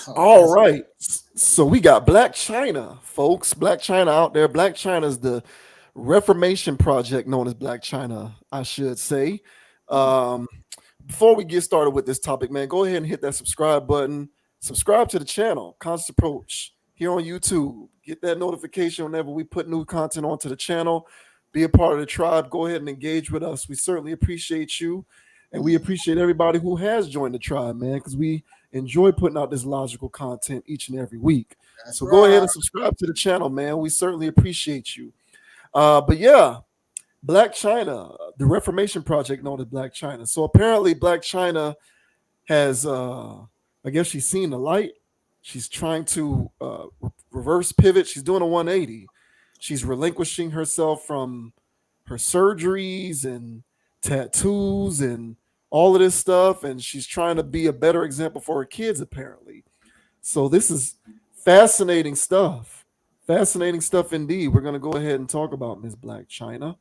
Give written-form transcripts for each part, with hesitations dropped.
Oh, All that's right. So we got Blac Chyna, folks. Blac Chyna out there. Blac Chyna is the Reformation Project known as Blac Chyna, I should say. Um, Before we get started with this topic, man, go ahead and hit that subscribe button. Subscribe to the channel, Constant Approach, here on YouTube. Get that notification whenever we put new content onto the channel. Be a part of the tribe. Go ahead and engage with us. We certainly appreciate you. And we appreciate everybody who has joined the tribe, man, because we enjoy putting out this logical content each and every week. that's So go ahead right. and subscribe to the channel, man. We certainly appreciate you. But yeah, Blac Chyna, the Reformation Project known as Blac Chyna. So apparently, Blac Chyna has, I guess, she's seen the light. She's trying to reverse pivot. She's doing a 180. She's relinquishing herself from her surgeries and tattoos and all of this stuff, and she's trying to be a better example for her kids. Apparently, so this is fascinating stuff. Fascinating stuff indeed. We're going to go ahead and talk about Miss Blac Chyna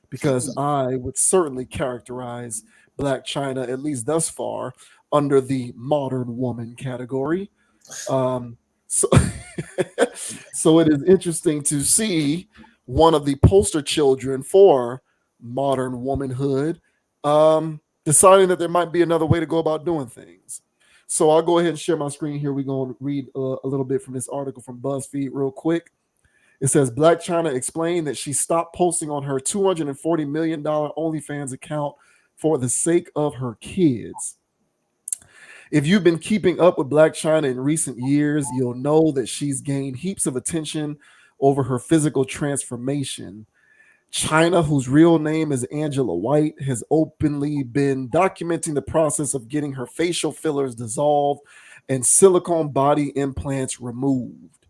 because I would certainly characterize Blac Chyna, at least thus far, under the modern woman category. So, so it is interesting to see one of the poster children for modern womanhood deciding that there might be another way to go about doing things. So I'll go ahead and share my screen here. We're going to read a little bit from this article from BuzzFeed real quick. It says Blac Chyna explained that she stopped posting on her $240 million OnlyFans account for the sake of her kids. If you've been keeping up with Blac Chyna in recent years, you'll know that she's gained heaps of attention over her physical transformation. China, whose real name is Angela White, has openly been documenting the process of getting her facial fillers dissolved and silicone body implants removed.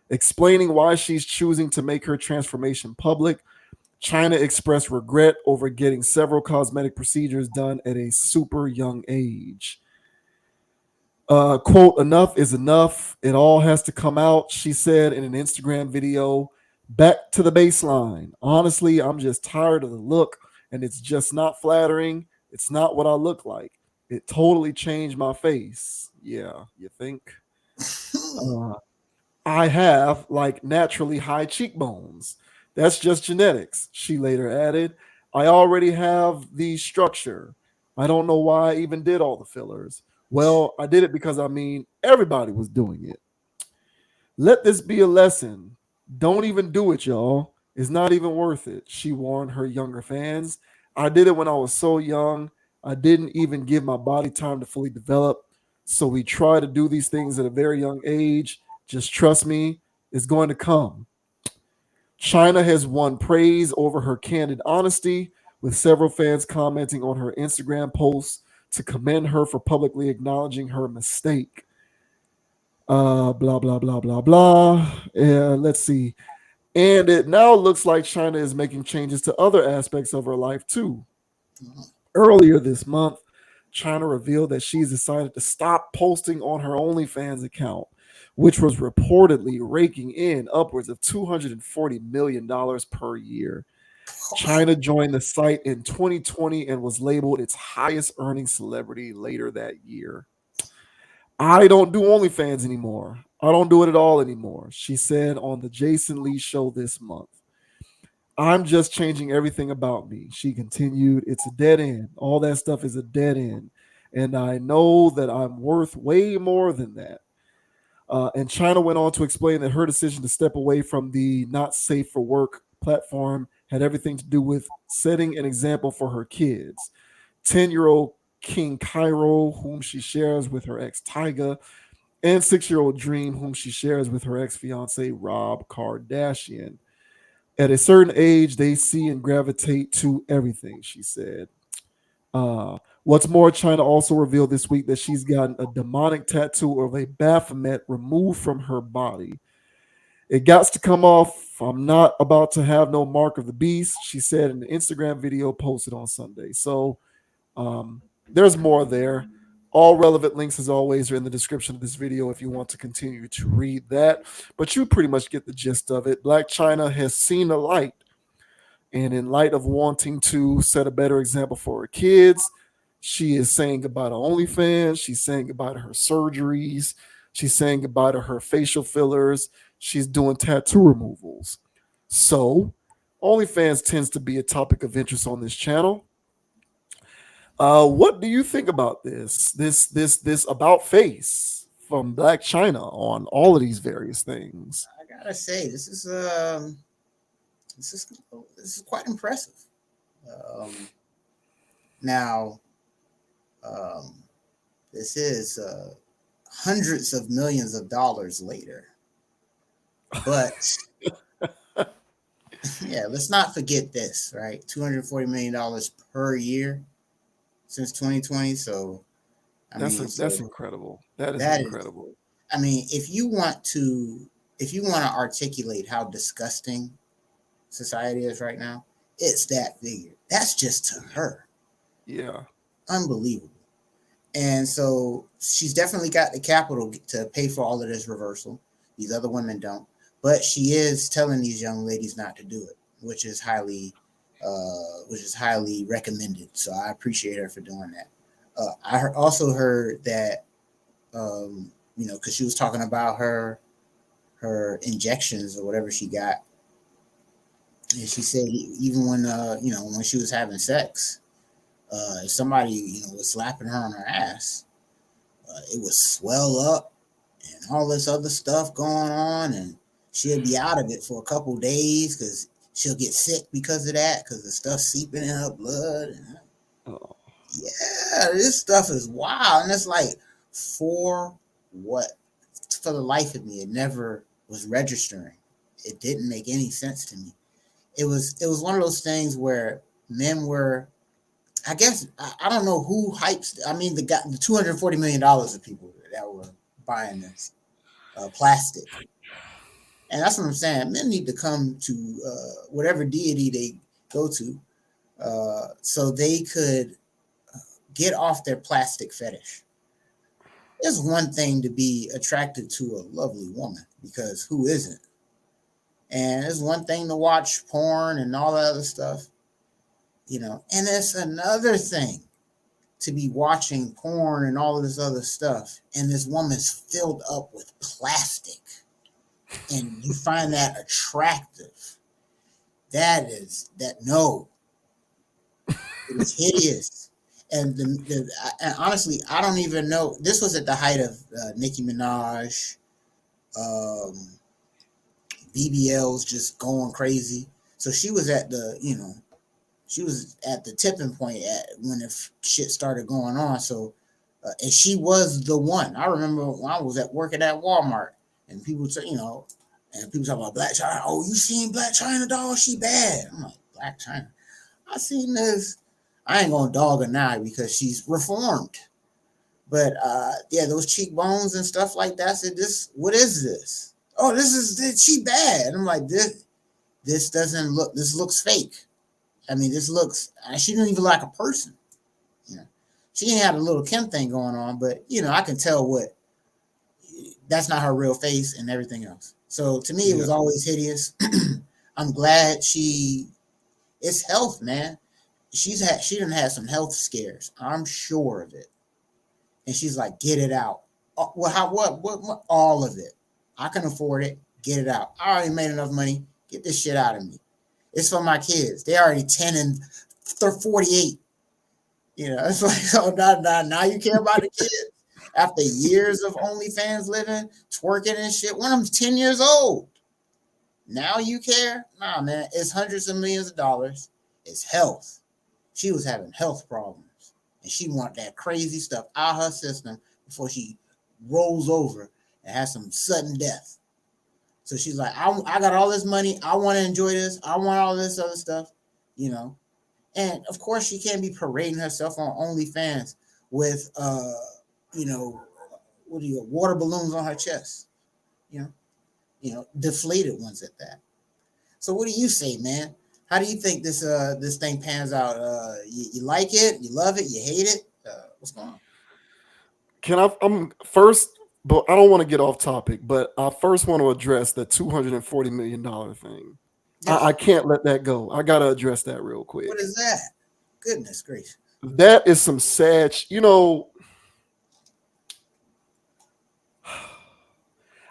Explaining why she's choosing to make her transformation public, China expressed regret over getting several cosmetic procedures done at a super young age. Quote, enough is enough. It all has to come out, she said in an Instagram video. Back to the baseline. Honestly, I'm just tired of the look, and it's just not flattering. It's not what I look like. It totally changed my face. Yeah, you think? Uh, I have like naturally high cheekbones. That's just genetics, she later added. I already have the structure. I don't know why I even did all the fillers. Well, I did it because I mean, everybody was doing it. Let this be a lesson. Don't even do it, y'all. It's not even worth it, she warned her younger fans. I did it when I was so young. I didn't even give my body time to fully develop. So we try to do these things at a very young age. Just trust me, it's going to come. China has won praise over her candid honesty, with several fans commenting on her Instagram posts to commend her for publicly acknowledging her mistake. Blah, blah, blah, blah, blah. Let's see. And it now looks like China is making changes to other aspects of her life too. Earlier this month, China revealed that she's decided to stop posting on her OnlyFans account, which was reportedly raking in upwards of $240 million per year. China joined the site in 2020 and was labeled its highest earning celebrity later that year. I don't do OnlyFans anymore. I don't do it at all anymore, she said on the Jason Lee show this month. I'm just changing everything about me, she continued. It's a dead end. All that stuff is a dead end. And I know that I'm worth way more than that. And China went on to explain that her decision to step away from the not safe for work platform had everything to do with setting an example for her kids. 10-year-old King Cairo, whom she shares with her ex Tyga, and 6-year-old Dream, whom she shares with her ex fiance Rob Kardashian. At a certain age, they see and gravitate to everything, she said. What's more, China also revealed this week that she's gotten a demonic tattoo of a Baphomet removed from her body. It got to come off. I'm not about to have no mark of the beast, she said in an Instagram video posted on Sunday. So there's more there. All relevant links, as always, are in the description of this video if you want to continue to read that. But you pretty much get the gist of it. Blac Chyna has seen the light. And in light of wanting to set a better example for her kids, she is saying goodbye to OnlyFans. She's saying goodbye to her surgeries. She's saying goodbye to her facial fillers. She's doing tattoo removals. So, OnlyFans tends to be a topic of interest on this channel. What do you think about this about face from Blac Chyna on all of these various things? I gotta say, this is this is quite impressive. Um, now, um, this is hundreds of millions of dollars later, but yeah, let's not forget this, right? $240 million per year since 2020. So, I mean, That's incredible. That is that is, incredible. I mean, if you want to articulate how disgusting society is right now, it's that figure. That's just to her. Yeah. Unbelievable. And so she's definitely got the capital to pay for all of this reversal. These other women don't. But she is telling these young ladies not to do it, which is highly recommended. So I appreciate her for doing that. Also heard that, because she was talking about her injections or whatever she got, and she said even when when she was having sex, if somebody was slapping her on her ass, it would swell up and all this other stuff going on, and she'll be out of it for a couple of days because she'll get sick because of that, because the stuff seeping in her blood. And, Oh, yeah, this stuff is wild, and it's like, for what? For the life of me, it never was registering. It didn't make any sense to me. It was one of those things where men were, I guess, I don't know who hypes. I mean, the $240 million of people that were buying this plastic, and that's what I'm saying. Men need to come to whatever deity they go to, so they could get off their plastic fetish. It's one thing to be attracted to a lovely woman, because who isn't? And it's one thing to watch porn and all that other stuff, and it's another thing to be watching porn and all of this other stuff, and this woman's filled up with plastic, and you find that attractive. No, it is hideous. And honestly, I don't even know. This was at the height of Nicki Minaj, um, BBLs just going crazy. So she was at she was at the tipping point when the shit started going on. So, and she was the one. I remember when I was working at Walmart, and people say, and people talk about Blac Chyna. Oh, you seen Blac Chyna, dog? She bad. I'm like, Blac Chyna. I seen this. I ain't gonna dog her now because she's reformed. But yeah, those cheekbones and stuff like that. Said this. What is this? Oh, she bad. I'm like, this doesn't look. This looks fake. I mean, this looks. She didn't even like a person. She ain't had a little Kim thing going on, but I can tell that's not her real face and everything else. So to me, it was always hideous. I'm glad it's health, man. She done had some health scares. I'm sure of it. And she's like, get it out. Well, what? All of it. I can afford it. Get it out. I already made enough money. Get this shit out of me. It's for my kids. They already 10 and 48. It's like, so now you care about the kids after years of OnlyFans living, twerking and shit. One of them's 10 years old. Now you care? Nah, man. It's hundreds of millions of dollars. It's health. She was having health problems, and she want that crazy stuff out of her system before she rolls over and has some sudden death. So she's like, I got all this money. I want to enjoy this. I want all this other stuff, And of course, she can't be parading herself on OnlyFans with, water balloons on her chest, deflated ones at that. So what do you say, man? How do you think this thing pans out? You like it? You love it? You hate it? What's going on? I'm first, but I don't want to get off topic. But I first want to address the $240 million thing. Yeah. I can't let that go. I gotta address that real quick. What is that? Goodness gracious! That is some sad.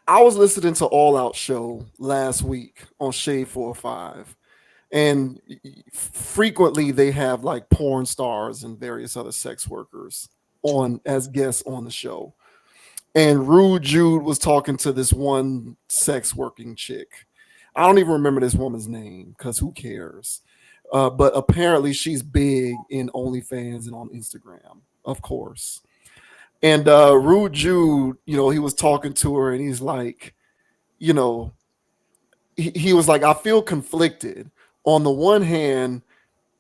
I was listening to All Out Show last week on Shade 405, and frequently they have like porn stars and various other sex workers on as guests on the show. And Rude Jude was talking to this one sex working chick. I don't even remember this woman's name because who cares? But apparently she's big in OnlyFans and on Instagram, of course. And Rude Jude, he was talking to her and he's like, you know, he was like, I feel conflicted. On the one hand,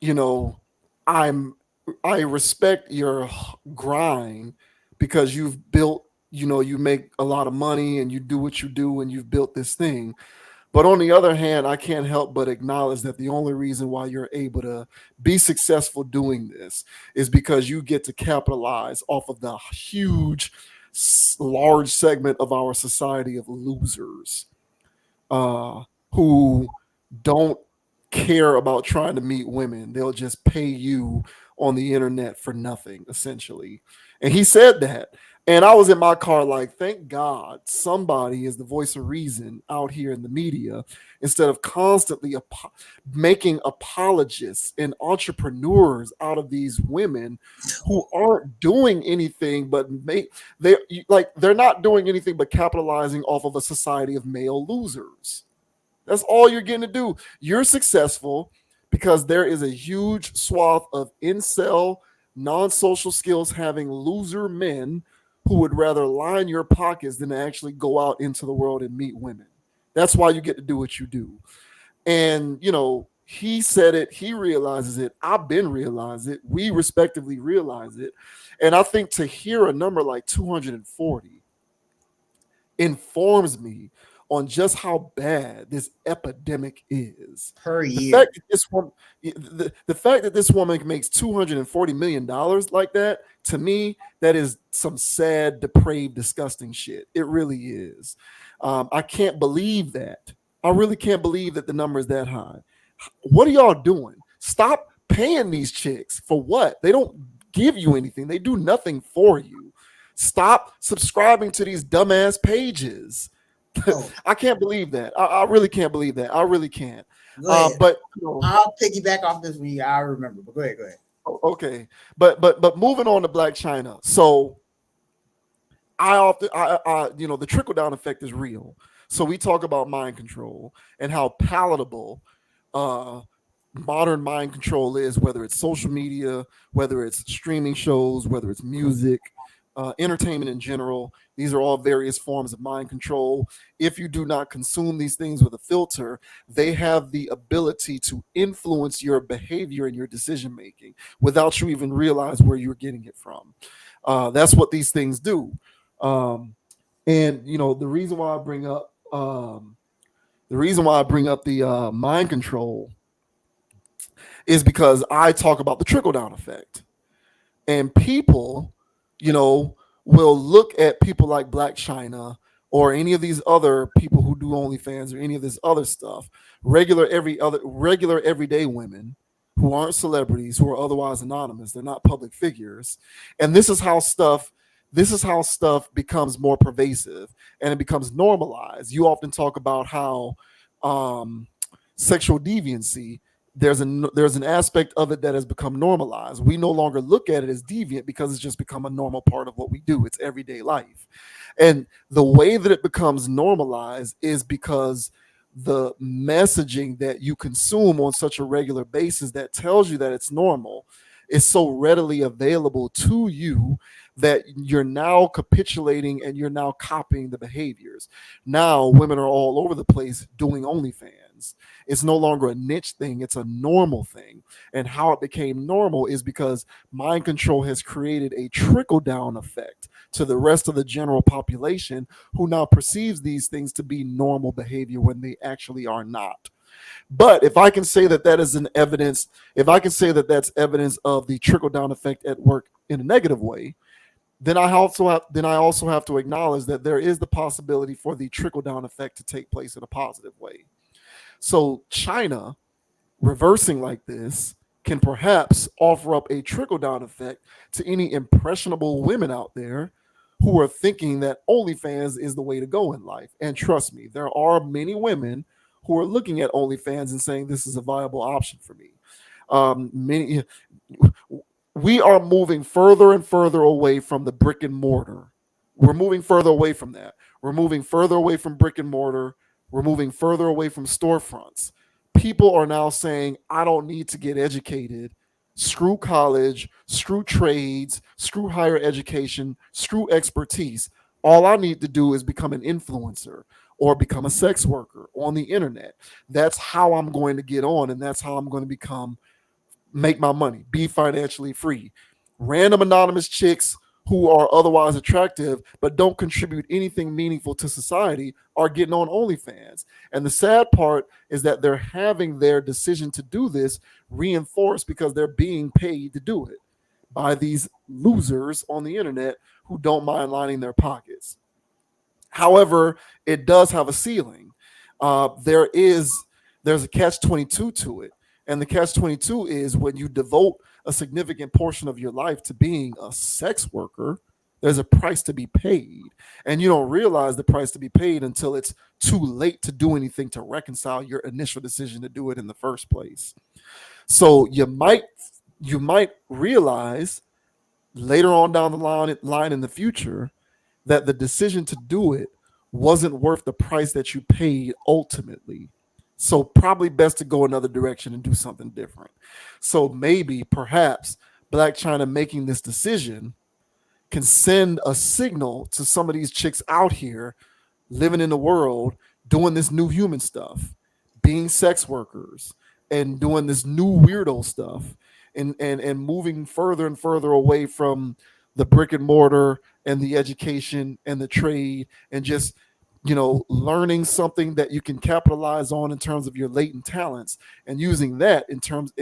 you know, I'm I respect your grind because you've built, you make a lot of money and you do what you do and you've built this thing. But on the other hand, I can't help but acknowledge that the only reason why you're able to be successful doing this is because you get to capitalize off of the huge, large segment of our society of losers uh, who don't care about trying to meet women. They'll just pay you on the internet for nothing, essentially. And he said that. And I was in my car like, thank God somebody is the voice of reason out here in the media instead of constantly making apologists and entrepreneurs out of these women who aren't doing anything but they're not doing anything but capitalizing off of a society of male losers. That's all you're getting to do. You're successful because there is a huge swath of incel, non-social skills having loser men who would rather line your pockets than to actually go out into the world and meet women. That's why you get to do what you do. And, he said it, he realizes it, I've been realized it, we respectively realize it. And I think to hear a number like 240 informs me on just how bad this epidemic is. per The year. fact that this woman, the fact that this woman makes $240 million like that, to me, that is some sad, depraved, disgusting shit. It really is. I can't believe that. I really can't believe that the number is that high. What are y'all doing? Stop paying these chicks for what? They don't give you anything. They do nothing for you. Stop subscribing to these dumbass pages. Oh, I can't believe that. I really can't believe that. I really can't. go ahead. But I'll piggyback off this when I remember. But go ahead, go ahead. okay. But moving on to Blac Chyna. So I often the trickle down effect is real. So we talk about mind control and how palatable uh modern mind control is, whether it's social media, whether it's streaming shows, whether it's music, entertainment in general. These are all various forms of mind control. If you do not consume these things with a filter, they have the ability to influence your behavior and your decision making without you even realize where you're getting it from. That's what these things do. And the reason why I bring up the mind control is because I talk about the trickle down effect. And people, you know, will look at people like Blac Chyna or any of these other people who do OnlyFans or any of this other stuff, regular everyday women who aren't celebrities, who are otherwise anonymous, they're not public figures. And this is how stuff becomes more pervasive and it becomes normalized. You often talk about how um, sexual deviancy, there's an aspect of it that has become normalized. We no longer look at it as deviant because it's just become a normal part of what we do. It's everyday life. And the way that it becomes normalized is because the messaging that you consume on such a regular basis that tells you that it's normal is so readily available to you that you're now capitulating and you're now copying the behaviors. Now women are all over the place doing OnlyFans. It's no longer a niche thing, it's a normal thing. And how it became normal is because mind control has created a trickle down effect to the rest of the general population who now perceives these things to be normal behavior when they actually are not. But if I can say that that is an evidence, if I can say that that's evidence of the trickle down effect at work in a negative way, then I also have to acknowledge that there is the possibility for the trickle down effect to take place in a positive way. So China reversing like this can perhaps offer up a trickle down effect to any impressionable women out there who are thinking that OnlyFans is the way to go in life. And trust me, there are many women who are looking at OnlyFans and saying this is a viable option for me. Many we are moving further and further away from the brick and mortar. We're moving further away from that. We're moving further away from brick and mortar. We're moving further away from storefronts. People are now saying, I don't need to get educated. Screw college, screw trades, screw higher education, screw expertise. All I need to do is become an influencer or become a sex worker on the internet. That's how I'm going to get on, and that's how I'm going to make my money, be financially free. Random anonymous chicks who are otherwise attractive but don't contribute anything meaningful to society are getting on OnlyFans. And the sad part is that they're having their decision to do this reinforced because they're being paid to do it by these losers on the internet who don't mind lining their pockets. However, it does have a ceiling. There's a catch 22 to it, and the catch 22 is when you devote a significant portion of your life to being a sex worker. There's a price to be paid, and you don't realize the price to be paid until it's too late to do anything to reconcile your initial decision to do it in the first place. So you might realize later on down the line in the future that the decision to do it wasn't worth the price that you paid ultimately. So probably best to go another direction and do something different. So maybe, perhaps, Blac Chyna making this decision can send a signal to some of these chicks out here living in the world, doing this new human stuff, being sex workers, and doing this new weirdo stuff, and moving further and further away from the brick and mortar and the education and the trade, and just learning something that you can capitalize on in terms of your latent talents, and using that in terms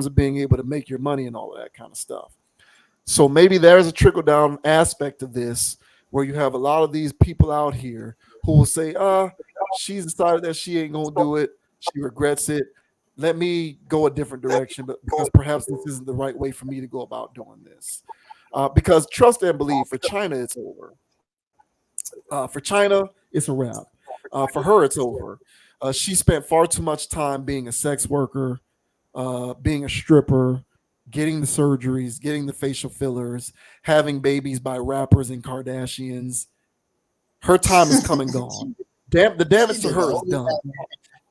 of being able to make your money and all of that kind of stuff. So maybe there's a trickle down aspect of this where you have a lot of these people out here who will say, she's decided that she ain't gonna do it. She regrets it. Let me go a different direction, but because perhaps this isn't the right way for me to go about doing this. Because trust and believe, for China, it's over. For China, it's a wrap. For her, it's over. She spent far too much time being a sex worker, being a stripper, getting the surgeries, getting the facial fillers, having babies by rappers and Kardashians. Her time is come and gone. The She damage to did the her is whole done.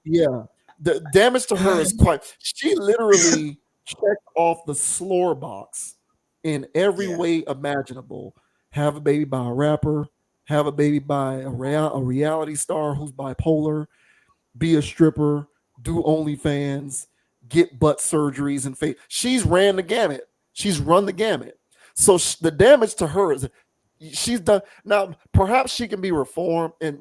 Yeah, the damage to her is quite. She literally checked off the slore box in every yeah. way imaginable. Have a baby by a rapper. Have a baby by a reality star who's bipolar. Be a stripper. Do OnlyFans. Get butt surgeries and face. She's ran the gamut. She's run the gamut. So the damage to her is she's done. Now perhaps she can be reformed, and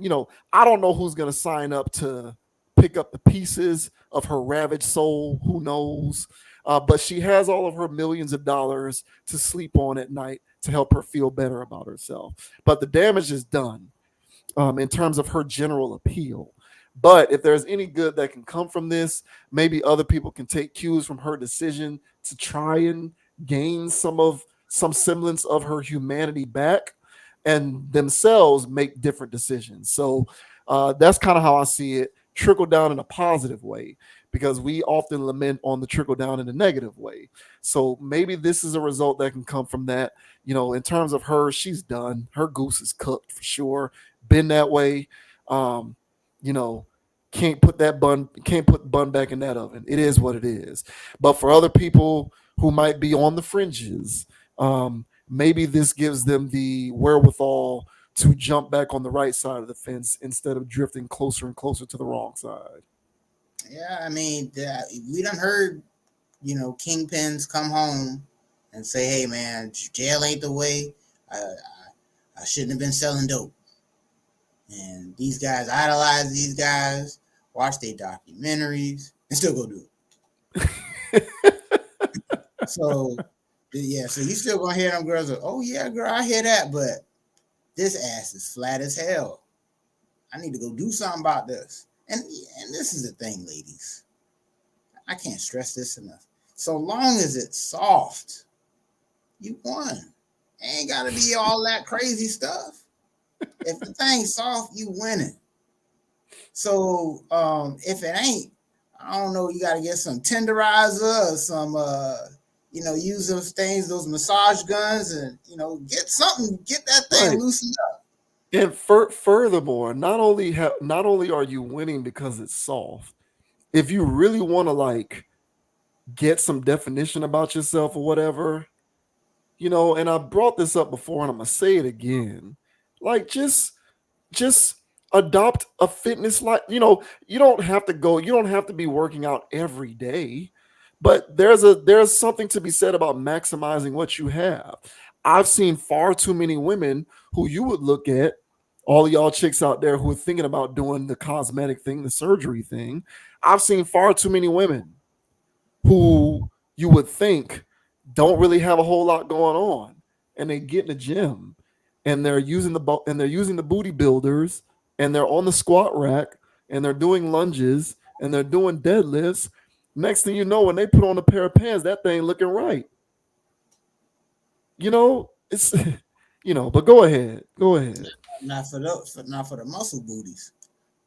I don't know who's going to sign up to pick up the pieces of her ravaged soul. Who knows? But she has all of her millions of dollars to sleep on at night to help her feel better about herself. But the damage is done in terms of her general appeal. But if there's any good that can come from this, maybe other people can take cues from her decision to try and gain some semblance of her humanity back, and themselves make different decisions. So that's kind of how I see it. Trickle down in a positive way, because we often lament on the trickle down in a negative way. So maybe this is a result that can come from that. In terms of her, she's done. Her goose is cooked for sure. Been that way. Um, you know, can't put the bun back in that oven. It is what it is. But for other people who might be on the fringes, maybe this gives them the wherewithal to jump back on the right side of the fence instead of drifting closer and closer to the wrong side. Yeah, I mean, we done heard, kingpins come home and say, "Hey, man, jail ain't the way. I shouldn't have been selling dope." And these guys idolize these guys, watch their documentaries, and still go do it. So, yeah, so you still gonna hear them girls go, "Oh yeah, girl, I hear that, but this ass is flat as hell. I need to go do something about this." And this is the thing, ladies. I can't stress this enough. So long as it's soft, you won. Ain't gotta be all that crazy stuff. If the thing's soft, you winning. So if it ain't, I don't know, you gotta get some tenderizer or some use those things, those massage guns, and get something, get that thing Right. loosened up. And furthermore, not only are you winning because it's soft, if you really want to like get some definition about yourself or whatever, and I brought this up before and I'm gonna say it again. Like just adopt a fitness like you don't have to be working out every day, but there's something to be said about maximizing what you have. I've seen far too many women who you would look at, all of y'all chicks out there who are thinking about doing the cosmetic thing, the surgery thing. I've seen far too many women who you would think don't really have a whole lot going on, and they get in the gym and they're using the booty builders, and they're on the squat rack, and they're doing lunges, and they're doing deadlifts. Next thing you know, when they put on a pair of pants, that thing looking right. It's but go ahead. Not for the muscle booties.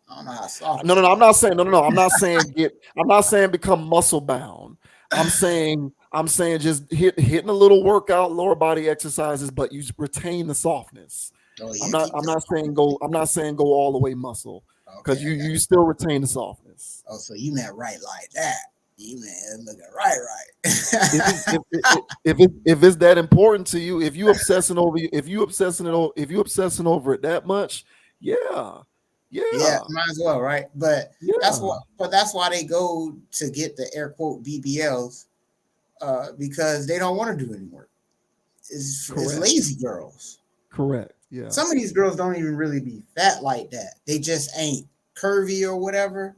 I don't know how soft No, they no, no. I'm are. not saying no, no, no. I'm not saying get. I'm not saying become muscle bound. I'm saying just hitting a little workout, lower body exercises, but you retain the softness. Oh I'm yeah, not. keep I'm the not saying softness. go. I'm not saying go all the way muscle, Okay, because you I got you you. still retain the softness. Oh, so you meant right like that. You meant looking right, If it, right. if it's that important to you, if you obsessing over it that much, yeah, Yeah, yeah, might as well, right? But yeah. that's why they go to get the air quote BBLs, because they don't want to do any work. It's Correct, lazy girls. correct. Yeah, Some of these girls don't even really be fat like that. They just ain't curvy or whatever,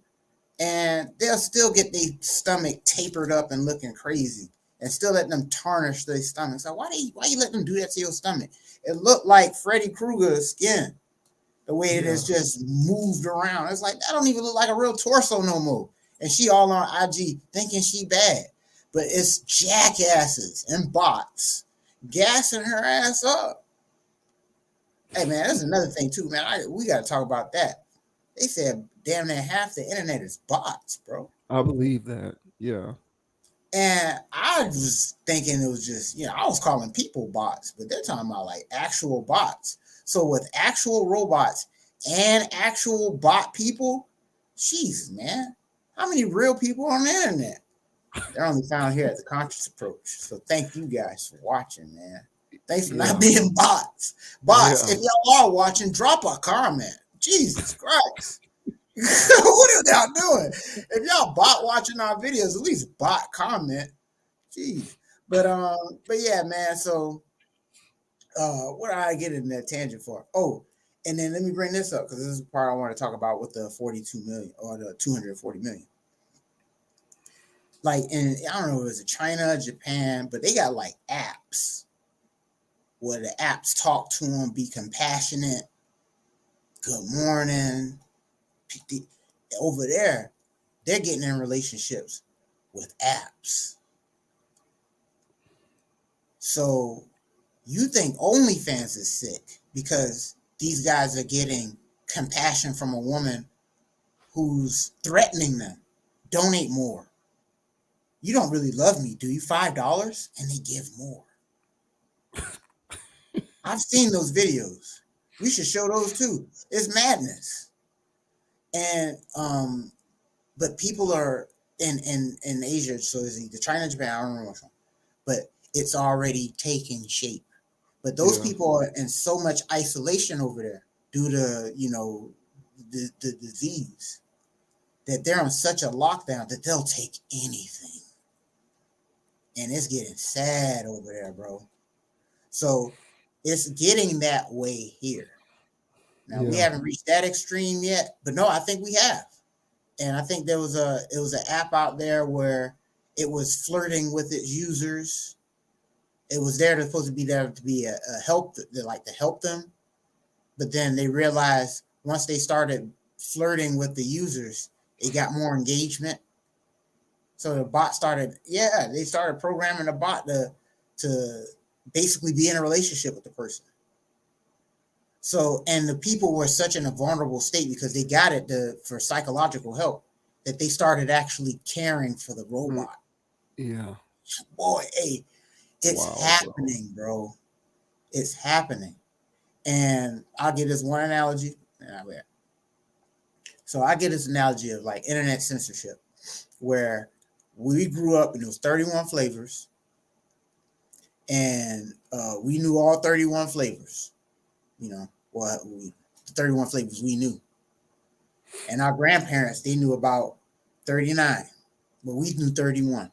and they'll still get their stomach tapered up and looking crazy, and still let them tarnish their stomach. So why you let them do that to your stomach? It looked like Freddy Krueger's skin, the way it is yeah, just moved around. It's like that don't even look like a real torso no more. And she all on IG thinking she bad, but it's jackasses and bots gassing her ass up. Hey man, that's another thing too, man. We got to talk about that. They said damn near half the internet is bots, bro. I believe that. Yeah, And I was thinking it was just, I was calling people bots, but they're talking about like actual bots. So with actual robots and actual bot people, jeez, man, how many real people on the internet? They're only found here at the Conscious Approach. So thank you guys for watching, man. Thanks for not yeah, being bots. Bots, yeah. if y'all are watching, drop a comment. Jesus Christ. What are y'all doing? If y'all bot watching our videos, at least bot comment. Jeez. But yeah, man. So what did I get in that tangent for? Oh, and then let me bring this up because this is the part I want to talk about with the 42 million or the 240 million. Like in I don't know if it was China, Japan, but they got like apps where the apps talk to them, be compassionate, good morning. Over there, they're getting in relationships with apps. So you think OnlyFans is sick because these guys are getting compassion from a woman who's threatening them. Donate more. You don't really love me, do you? $5 and they give more. I've seen those videos. We should show those too. It's madness. And but people are in Asia, so it's either China, Japan, I don't know which one, but it's already taking shape. But those Yeah. people are in so much isolation over there due to the disease that they're on such a lockdown that they'll take anything, and it's getting sad over there, bro. So it's getting that way here. Now we Yeah. haven't reached that extreme yet, but no, I think we have. And I think it was an app out there where it was flirting with its users. It was there to supposed to be there to be a help, like to help them. But then they realized once they started flirting with the users, it got more engagement. So the bot started, they started programming the bot to basically be in a relationship with the person. So, and the people were such in a vulnerable state because they got it for psychological help that they started actually caring for the Mm, robot. yeah. Boy, hey, it's Wow, bro. happening, bro. It's happening. And I'll give this one analogy. So I get this analogy of like internet censorship, where we grew up and it was 31 flavors, and we knew all 31 flavors. You know, well, the 31 flavors we knew. And our grandparents, they knew about 39, but we knew 31.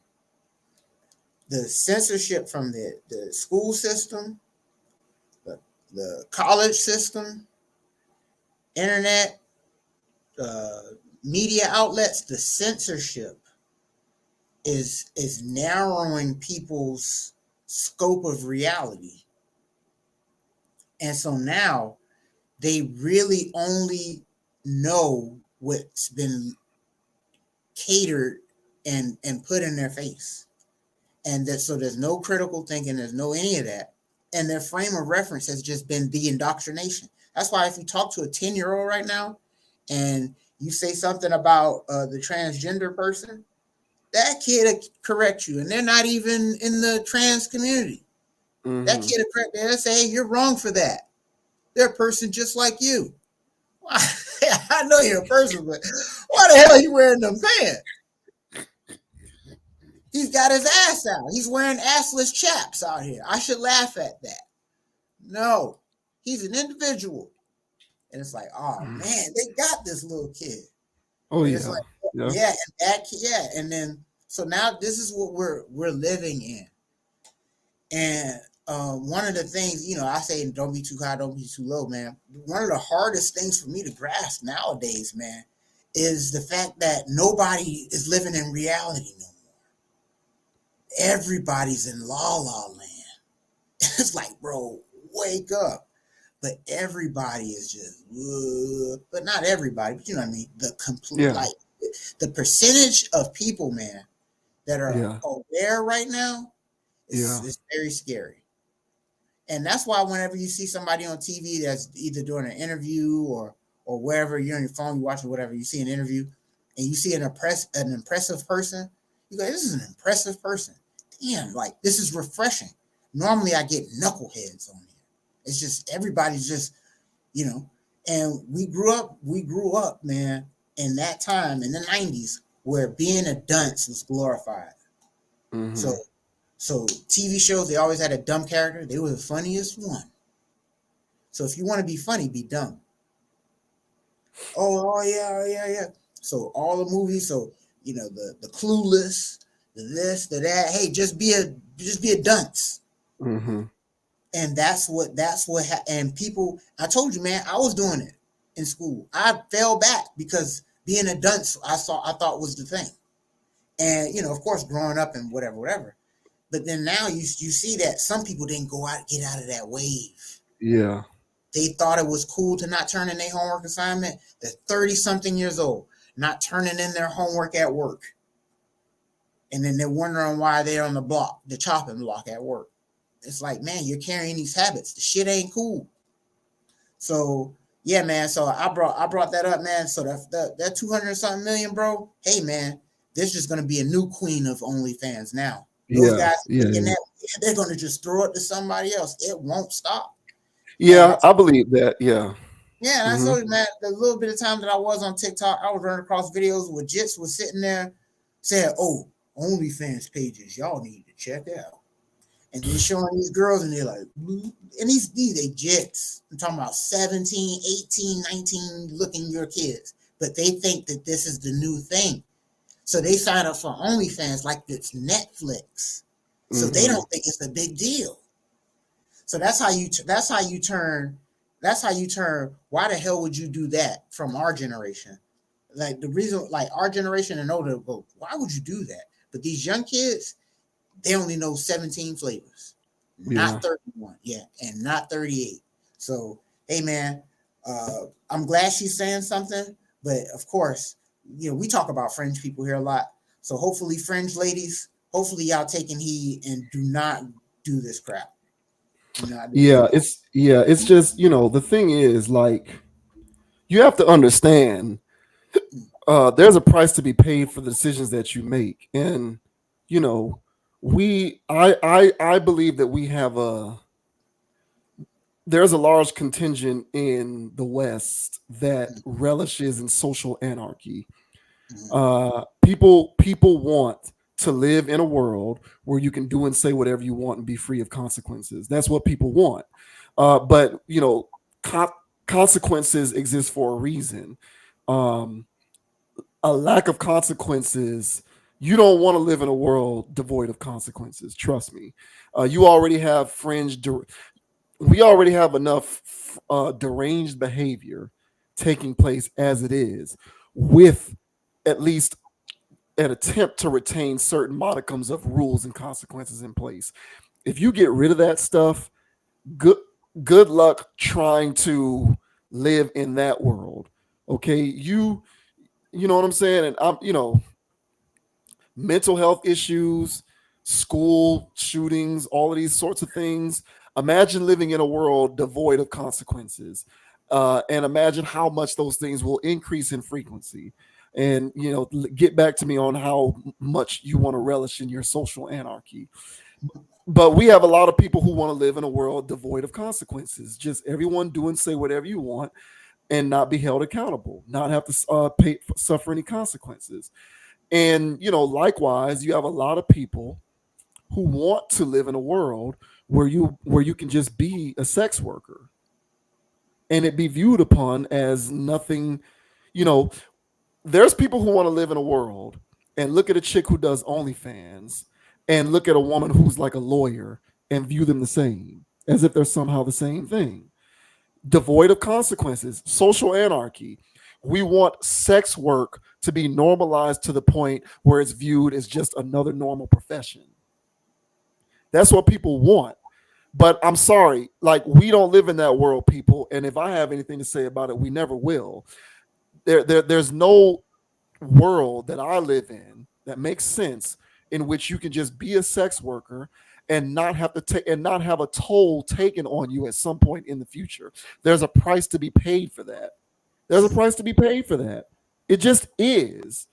The censorship from the school system, the, the college system, internet, uh, media outlets, the censorship is narrowing people's scope of reality. And so now they really only know what's been catered and put in their face. And that, so there's no critical thinking, there's no any of that. And their frame of reference has just been the indoctrination. That's why if you talk to a 10-year-old right now and you say something about the transgender person, that kid will correct you. And they're not even in the trans community. That Mm-hmm. kid will correct you. They'll say, hey, you're wrong for that. They're a person just like you. I know you're a person, but why the hell are you wearing them pants? He's got his ass out. He's wearing assless chaps out here. I should laugh at that. No, he's an individual. And it's like, oh man, they got this little kid. Oh And it's yeah. like, Yeah. yeah, and that kid, yeah. And then so now this is what we're living in. And one of the things, I say don't be too high, don't be too low, man. One of the hardest things for me to grasp nowadays, man, is the fact that nobody is living in reality no more. Everybody's in la la land. It's like, bro, wake up. But everybody is just, but not everybody, but you know what I mean? The complete, Yeah. like, the percentage of people, man, that are Yeah. aware right now Yeah. is very scary. And that's why whenever you see somebody on TV that's either doing an interview or wherever you're on your phone, you watching whatever, you see an interview and you see an impressive person, you go, this is an impressive person. Damn, like this is refreshing. Normally I get knuckleheads on here. It's just everybody's just, and we grew up, man, in that time in the 90s where being a dunce was glorified. So Mm-hmm. so TV shows, they always had a dumb character. They were the funniest one. So if you want to be funny, be dumb. Oh yeah, oh, yeah, yeah. So all the movies, so the Clueless, the this, the that. Hey, just be a dunce. Mm-hmm. And and people. I told you, man, I was doing it in school. I fell back because being a dunce, I thought was the thing. And of course, growing up and whatever. But then now you see that some people didn't get out of that wave. Yeah. They thought it was cool to not turn in their homework assignment. They're 30 something years old, not turning in their homework at work. And then they're wondering why they're on the chopping block at work. It's like, man, you're carrying these habits. The shit ain't cool. So yeah, man. So I brought that up, man. So that 200 something million, bro. Hey, man, there's just gonna be a new queen of OnlyFans now. Those Yeah. guys Yeah. taking Yeah. that, they're gonna just throw it to somebody else. It won't stop. And Yeah, I believe that. Yeah. yeah, and I Mm-hmm. told you, man, the little bit of time that I was on TikTok, I was running across videos where Jits was sitting there saying, "Oh, OnlyFans pages, y'all need to check out." And they're showing these girls, and they're like, and these they Jits. I'm talking about 17, 18, 19 looking your kids, but they think that this is the new thing. So they sign up for OnlyFans like it's Netflix. So they Mm-hmm. don't think it's a big deal. So that's how you turn. That's how you turn. Why the hell would you do that from our generation? Like the reason, like our generation and older go, why would you do that? But these young kids, they only know 17 flavors, Yeah. not 31. Yeah, and not 38. So hey, man, I'm glad she's saying something. But of course, we talk about fringe people here a lot. So hopefully, fringe ladies, hopefully y'all taking heed and do not do this crap. You know, I do Yeah, feel that. it's just, the thing is, like, you have to understand, there's a price to be paid for the decisions that you make. And, you know, I believe that we have there's a large contingent in the West that relishes in social anarchy. Mm-hmm. People want to live in a world where you can do and say whatever you want and be free of consequences. That's what people want. But con- consequences exist for a reason. Um, a lack of consequences. You don't want to live in a world devoid of consequences. Trust me. You already have we already have enough deranged behavior taking place as it is, with at least an attempt to retain certain modicums of rules and consequences in place. If you get rid of that stuff, good good luck trying to live in that world. Okay, you know what I'm saying? And I'm, mental health issues, school shootings, all of these sorts of things. Imagine living in a world devoid of consequences, and imagine how much those things will increase in frequency. And get back to me on how much you want to relish in your social anarchy. But we have a lot of people who want to live in a world devoid of consequences. Just everyone do and say whatever you want, and not be held accountable, not have to suffer any consequences. And likewise, you have a lot of people who want to live in a world where you can just be a sex worker and it be viewed upon as nothing. You know, there's people who want to live in a world and look at a chick who does OnlyFans and look at a woman who's like a lawyer and view them the same, as if they're somehow the same thing. Devoid of consequences, social anarchy. We want sex work to be normalized to the point where it's viewed as just another normal profession. That's what people want. But I'm sorry, like, we don't live in that world, people. And if I have anything to say about it, we never will. There's no world that I live in that makes sense in which you can just be a sex worker and not have to take and not have a toll taken on you at some point in the future. There's a price to be paid for that. There's a price to be paid for that. It just is.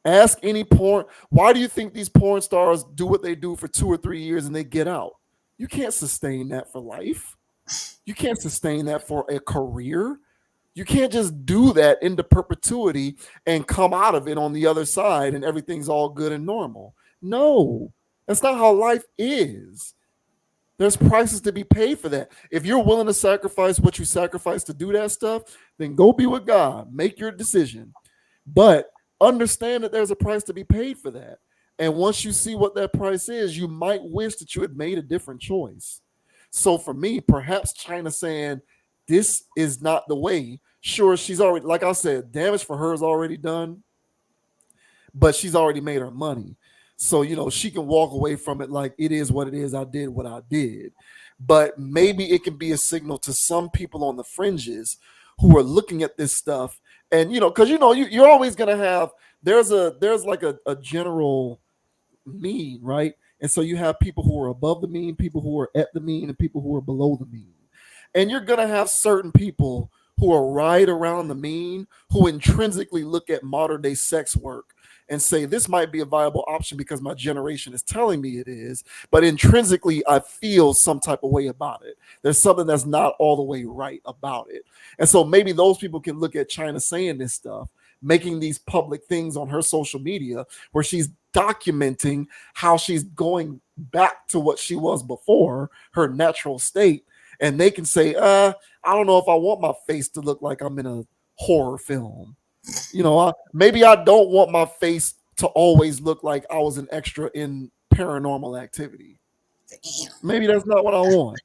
Ask any porn. Why do you think these porn stars do what they do for 2 or 3 years and they get out? You can't sustain that for life. You can't sustain that for a career. You can't just do that into perpetuity and come out of it on the other side and everything's all good and normal. No, that's not how life is. There's prices to be paid for that. If you're willing to sacrifice what you sacrifice to do that stuff, then go be with God. Make your decision. But understand that there's a price to be paid for that. And once you see what that price is, you might wish that you had made a different choice. So for me, perhaps China saying this is not the way. Sure, she's already, like I said, damage for her is already done, but she's already made her money. So, she can walk away from it like it is what it is. I did what I did. But maybe it can be a signal to some people on the fringes who are looking at this stuff. And, because, you're always going to have, there's like a general mean, right? And so you have people who are above the mean, people who are at the mean, and people who are below the mean. And you're going to have certain people who are right around the mean who intrinsically look at modern day sex work and say this might be a viable option because my generation is telling me it is, but intrinsically I feel some type of way about it. There's something that's not all the way right about it. And so maybe those people can look at China saying this stuff, making these public things on her social media where she's documenting how she's going back to what she was before, her natural state. And they can say, I don't know if I want my face to look like I'm in a horror film. Maybe I don't want my face to always look like I was an extra in Paranormal Activity. Damn. Maybe that's not what I want.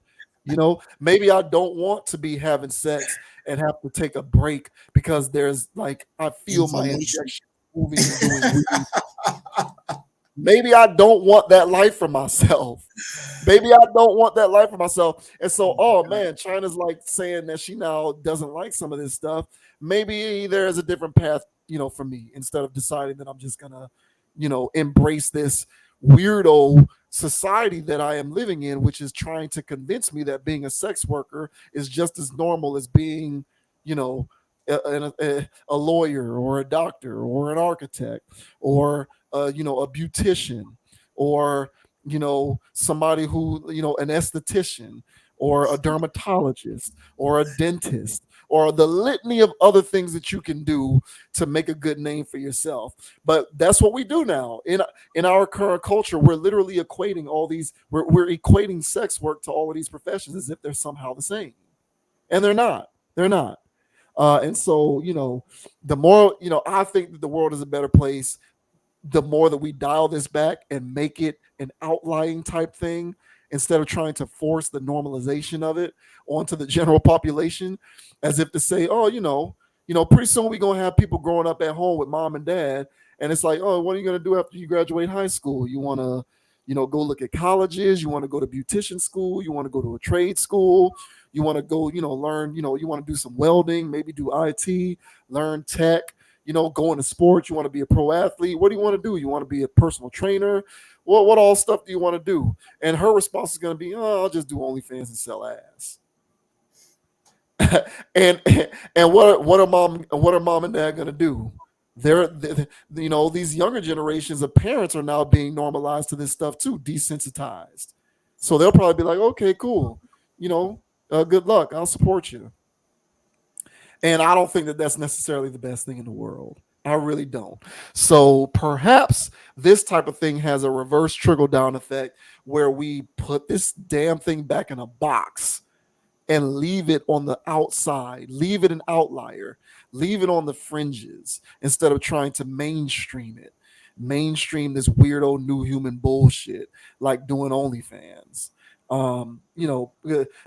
Maybe I don't want to be having sex and have to take a break because there's like I feel my Inflammation. injection moving and doing weird. Maybe I don't want that life for myself. Maybe I don't want that life for myself. And so, oh man, China's like saying that she now doesn't like some of this stuff. Maybe there is a different path, for me, instead of deciding that I'm just gonna, embrace this weirdo society that I am living in, which is trying to convince me that being a sex worker is just as normal as being, you know, a lawyer or a doctor or an architect or a beautician or somebody who an esthetician or a dermatologist or a dentist or the litany of other things that you can do to make a good name for yourself. But that's what we do now in our current culture. We're literally equating all these. We're equating sex work to all of these professions as if they're somehow the same, and they're not. They're not. And so, the more, I think that the world is a better place the more that we dial this back and make it an outlying type thing instead of trying to force the normalization of it onto the general population, as if to say, oh, pretty soon we're gonna have people growing up at home with mom and dad, and it's like, oh, what are you gonna do after you graduate high school? You wanna, go look at colleges, you want to go to beautician school, you want to go to a trade school, you want to go, learn, you want to do some welding, maybe do IT, learn tech, go into sports. You want to be a pro athlete. What do you want to do? You want to be a personal trainer? What all stuff do you want to do? And her response is going to be, oh, I'll just do OnlyFans and sell ass. and and what are mom and dad going to do? They're these younger generations of parents are now being normalized to this stuff too, desensitized. So they'll probably be like, okay, cool, good luck. I'll support you. And I don't think that that's necessarily the best thing in the world. I really don't. So perhaps this type of thing has a reverse trickle down effect where we put this damn thing back in a box and leave it on the outside, leave it an outlier, leave it on the fringes instead of trying to mainstream it. Mainstream this weirdo new human bullshit like doing OnlyFans.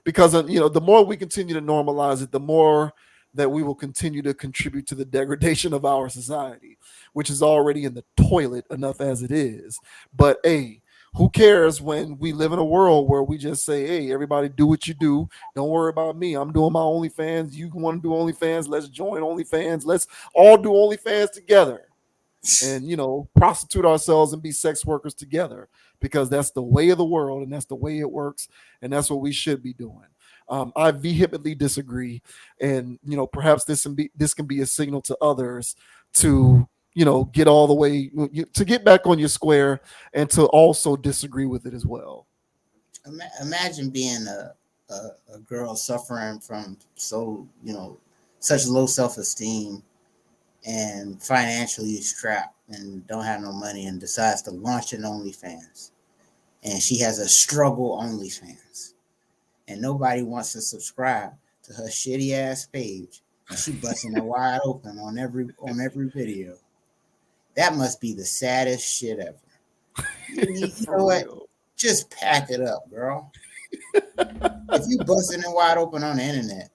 Because the more we continue to normalize it, the more that we will continue to contribute to the degradation of our society, which is already in the toilet enough as it is. But hey, who cares when we live in a world where we just say, hey, everybody do what you do. Don't worry about me. I'm doing my OnlyFans. You want to do OnlyFans? Let's join OnlyFans. Let's all do OnlyFans together and, prostitute ourselves and be sex workers together because that's the way of the world and that's the way it works. And that's what we should be doing. I vehemently disagree. And, perhaps this can be a signal to others to, get all the way to get back on your square and to also disagree with it as well. Imagine being a girl suffering from such low self-esteem and financially strapped and don't have no money and decides to launch an OnlyFans. And she has a struggle OnlyFans. And nobody wants to subscribe to her shitty ass page. And she busting it wide open on every video. That must be the saddest shit ever. You know what? Just pack it up, girl. If you busting it wide open on the internet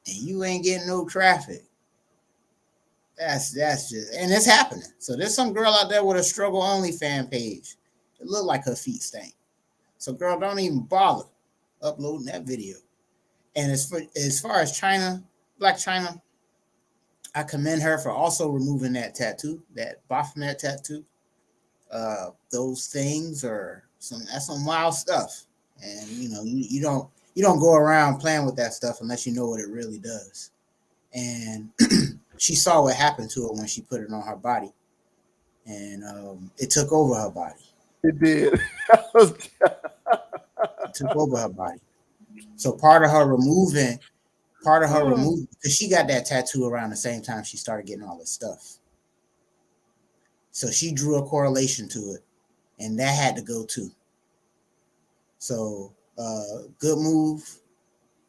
and you ain't getting no traffic, that's just, and it's happening. So there's some girl out there with a struggle OnlyFans page. It look like her feet stink. So girl, don't even bother uploading that video. And as far as Chyna, Blac Chyna, I commend her for also removing that tattoo, that Baphomet tattoo. Those things are that's some wild stuff. And you don't go around playing with that stuff unless you know what it really does. And she saw what happened to her when she put it on her body, and it took over her body. It did. It took over her body. So part of her removing, because she got that tattoo around the same time she started getting all this stuff. So she drew a correlation to it, and that had to go too. So good move.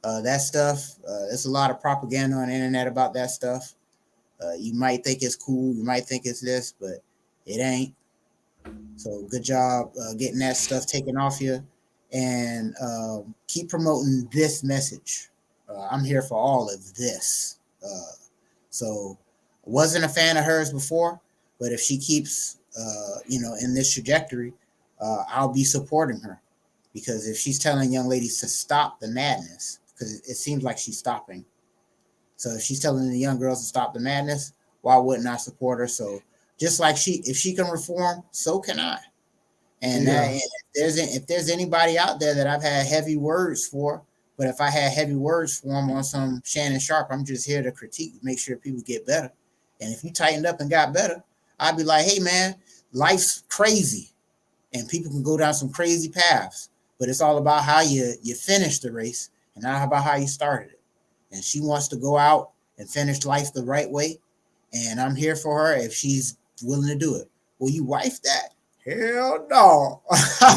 That stuff, there's a lot of propaganda on the internet about that stuff. You might think it's cool, you might think it's this, but it ain't. So good job getting that stuff taken off you, and keep promoting this message. I'm here for all of this. So wasn't a fan of hers before, but if she keeps, in this trajectory, I'll be supporting her, because if she's telling young ladies to stop the madness, because it seems like she's stopping. So if she's telling the young girls to stop the madness, why wouldn't I support her? So just like if she can reform, so can I. And that, Yeah. and if there's anybody out there that I've had heavy words for, but if I had heavy words for them on some Shannon Sharp, I'm just here to critique, make sure people get better. And if you tightened up and got better, I'd be like, hey man, life's crazy, and people can go down some crazy paths, but it's all about how you finish the race and not about how you started it. And she wants to go out and finish life the right way, and I'm here for her if she's willing to do it. Will you wife that? Hell no.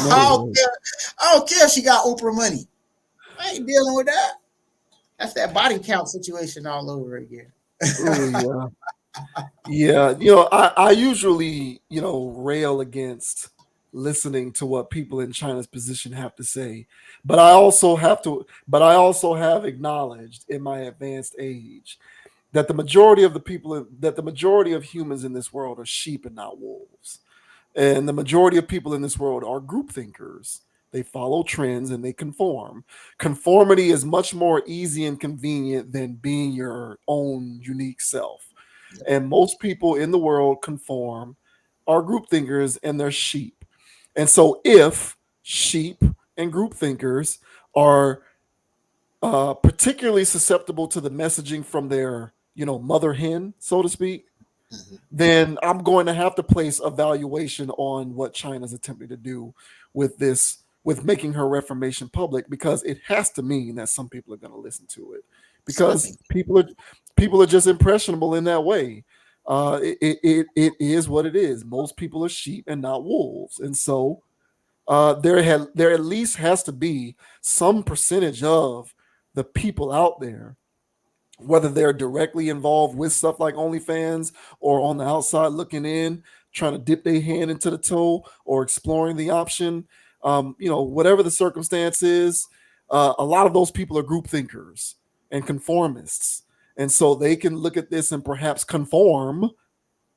No. I don't care if she got Oprah money. I ain't dealing with that. That's that body count situation all over again. Oh yeah. Yeah. I usually, rail against listening to what people in China's position have to say. But I also have acknowledged in my advanced age that the majority of humans in this world are sheep and not wolves. And the majority of people in this world are group thinkers. They follow trends and they conform. Conformity is much more easy and convenient than being your own unique self. Yep. And most people in the world conform, are group thinkers, and they're sheep. And so if sheep and group thinkers are particularly susceptible to the messaging from their, mother hen, so to speak, Mm-hmm. then I'm going to have to place a valuation on what China's attempting to do with this, with making her reformation public, because it has to mean that some people are going to listen to it, because Something. people are just impressionable in that way. It is what it is. Most people are sheep and not wolves, and so there at least has to be some percentage of the people out there, whether they're directly involved with stuff like OnlyFans or on the outside looking in, trying to dip their hand into the toe or exploring the option. Whatever the circumstance is, a lot of those people are group thinkers and conformists. And so they can look at this and perhaps conform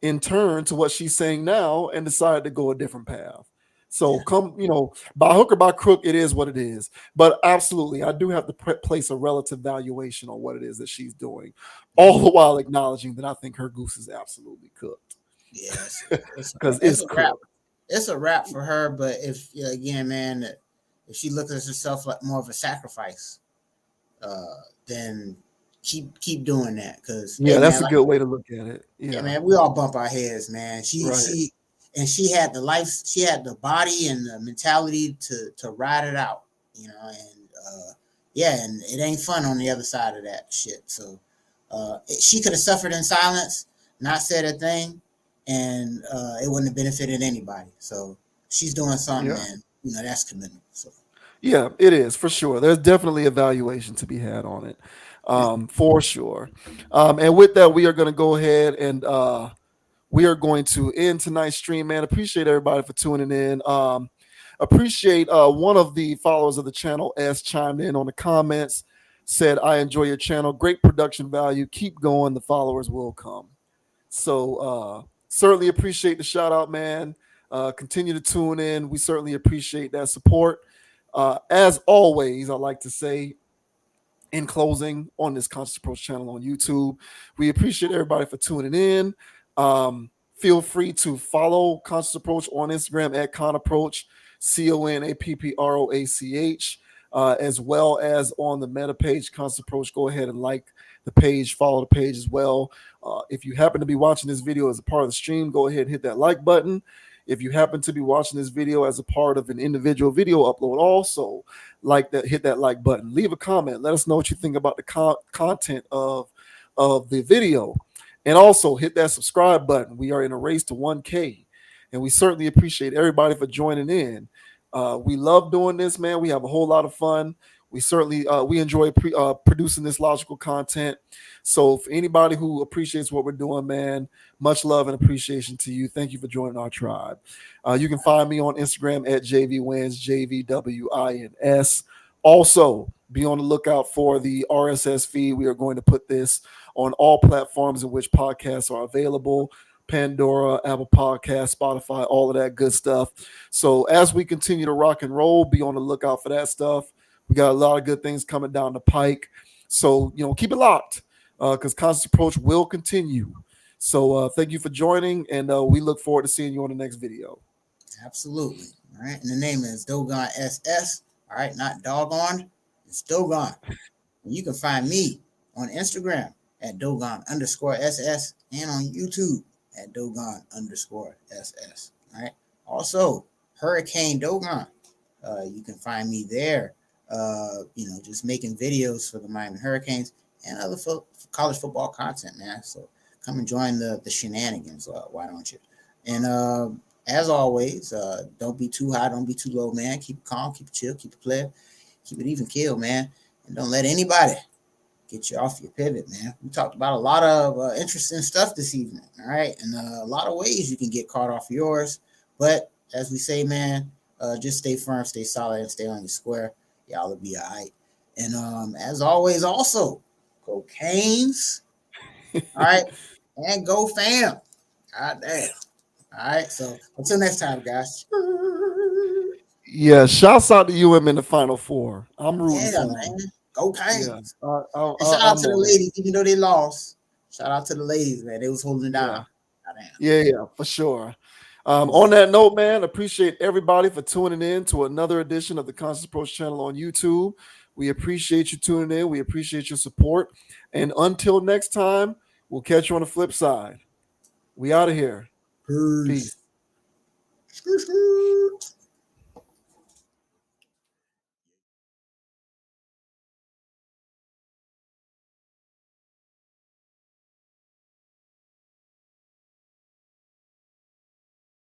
in turn to what she's saying now and decide to go a different path. So Yeah. by hook or by crook, it is what it is. But absolutely, I do have to place a relative valuation on what it is that she's doing, all the while acknowledging that I think her goose is absolutely cooked, Yes. because It's it's a wrap. cooked. It's a wrap for her. But if again, man, if she looks at herself like more of a sacrifice, then keep doing that. Because hey, Yeah, that's man, a like good way to look at it. yeah, Yeah, man, we all bump our heads, man. right. She had the life, she had the body and the mentality to ride it out, and yeah, and it ain't fun on the other side of that shit. So she could have suffered in silence, not said a thing, and it wouldn't have benefited anybody. So she's doing something, Yeah. and that's commitment. So Yeah, it is for sure. There's definitely a valuation to be had on it, for sure. And with that, we are going to go ahead and we are going to end tonight's stream, man. Appreciate everybody for tuning in. Appreciate one of the followers of the channel, S, chimed in on the comments, said, I enjoy your channel. Great production value. Keep going. The followers will come. So certainly appreciate the shout out, man. Continue to tune in. We certainly appreciate that support. As always, I like to say, in closing, on this Conscious Approach channel on YouTube, we appreciate everybody for tuning in. Feel free to follow Conscious Approach on Instagram at ConApproach, ConApproach, as well as on the meta page, Conscious Approach. Go ahead and like the page, follow the page as well. If you happen to be watching this video as a part of the stream, go ahead and hit that like button. If you happen to be watching this video as a part of an individual video upload, also hit that like button. Leave a comment. Let us know what you think about the content of the video, and also hit that subscribe button. We are in a race to 1K, and we certainly appreciate everybody for joining in. We love doing this, man. We have a whole lot of fun. We certainly we enjoy producing this logical content. So for anybody who appreciates what we're doing, man, much love and appreciation to you. Thank you for joining our tribe. You can find me on Instagram at JVWins, JVWINS. Also, be on the lookout for the RSS feed. We are going to put this on all platforms in which podcasts are available: Pandora, Apple Podcasts, Spotify, all of that good stuff. So as we continue to rock and roll, be on the lookout for that stuff. We got a lot of good things coming down the pike. So, keep it locked, because Conscious Approach will continue. So thank you for joining, and we look forward to seeing you on the next video. absolutely. All right, and the name is Dogon SS. All right, not doggone, it's Dogon. And you can find me on Instagram at Dogon underscore SS and on YouTube at Dogon underscore SS. All right. Also, Hurricane Dogon. You can find me there. Just making videos for the Miami Hurricanes and other college football content, man. So come and join the shenanigans. Why don't you? And as always, don't be too high, don't be too low, man. Keep it calm, keep it chill, keep it clear, keep it even kill, man. And don't let anybody get you off your pivot, man. We talked about a lot of interesting stuff this evening, all right? And a lot of ways you can get caught off yours. But as we say, man, just stay firm, stay solid, and stay on your square. Y'all will be all right. And as always, also, go Canes, all right? And go fam. God damn. All right. So until next time, guys. Yeah, shouts out to UM in the Final Four. I'm rooting Yeah, for them. man. Go Yeah, Canes. And shout out I'm to the on it. ladies, even though they lost. Shout out to the ladies, man. They was holding it down. Yeah, God yeah, for sure. damn. On that note, man, appreciate everybody for tuning in to another edition of the Conscious Approach channel on YouTube. We appreciate you tuning in. We appreciate your support. And until next time, we'll catch you on the flip side. We out of here. Peace. Peace. Skr, skr.